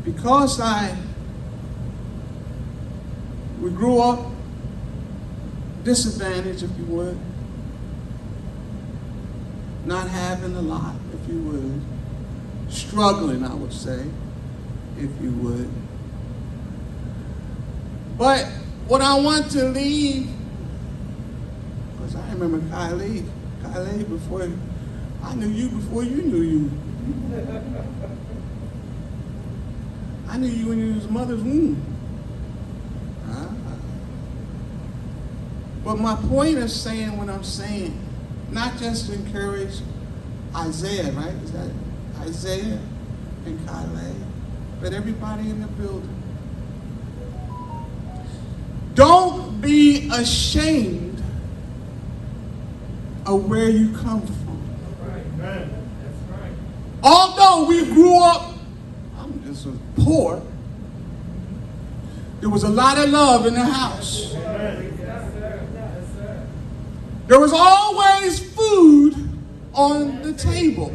because we grew up disadvantaged, if you would, not having a lot, if you would, struggling, I would say, if you would. But what I want to leave, because I remember Kylie before, I knew you before you knew you. I knew you when you was in mother's womb. But my point of saying what I'm saying, not just to encourage Isaiah, right? Is that Isaiah and Kylie, but everybody in the building. Don't be ashamed of where you come from. That's right. Although we grew up, I'm just poor, there was a lot of love in the house. There was always food on the table.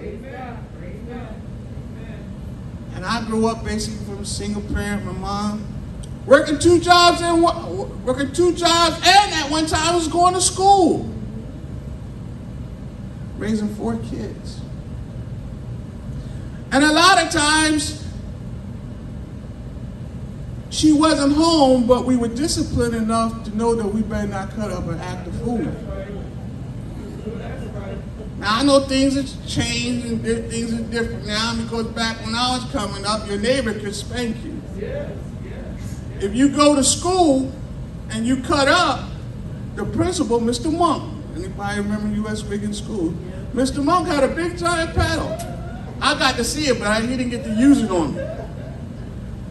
And I grew up basically from a single parent, my mom, working two jobs, and at one time I was going to school, raising 4 kids. And a lot of times she wasn't home, but we were disciplined enough to know that we better not cut up an act of fool. Now I know things have changed and things are different now, because back when I was coming up, your neighbor could spank you. If you go to school and you cut up, the principal, Mr. Monk, anybody remember U.S. Wigan School? Mr. Monk had a big giant paddle. I got to see it, but he didn't get to use it on me.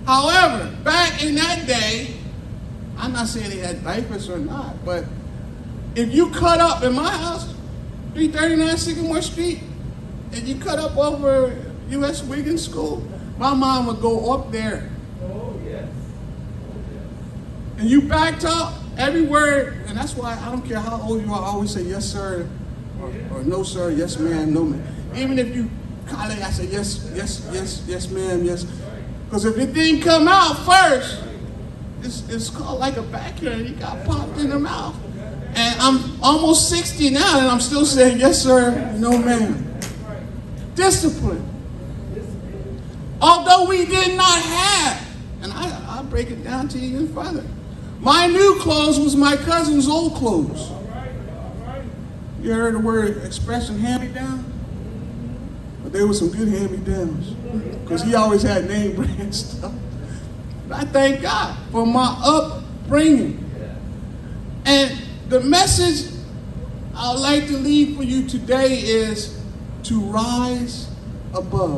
However, back in that day, I'm not saying he had diapers or not, but if you cut up in my house, 339 Sycamore Street, and you cut up over U.S. Wigan School, my mom would go up there. And you backed up every word, and that's why I don't care how old you are, I always say yes sir, or no sir, yes ma'am, no ma'am. Even if you call it, I say yes ma'am, yes. Because if it didn't come out first, it's called like a backhand, he got popped in the mouth. And I'm almost 60 now, and I'm still saying yes sir, no ma'am. Discipline. Although we did not have, and I'll break it down to you even further. My new clothes was my cousin's old clothes. You heard the word expression hand-me-down? But there was some good hand-me-downs, because he always had name brand stuff. But I thank God for my upbringing. And the message I'd like to leave for you today is to rise above.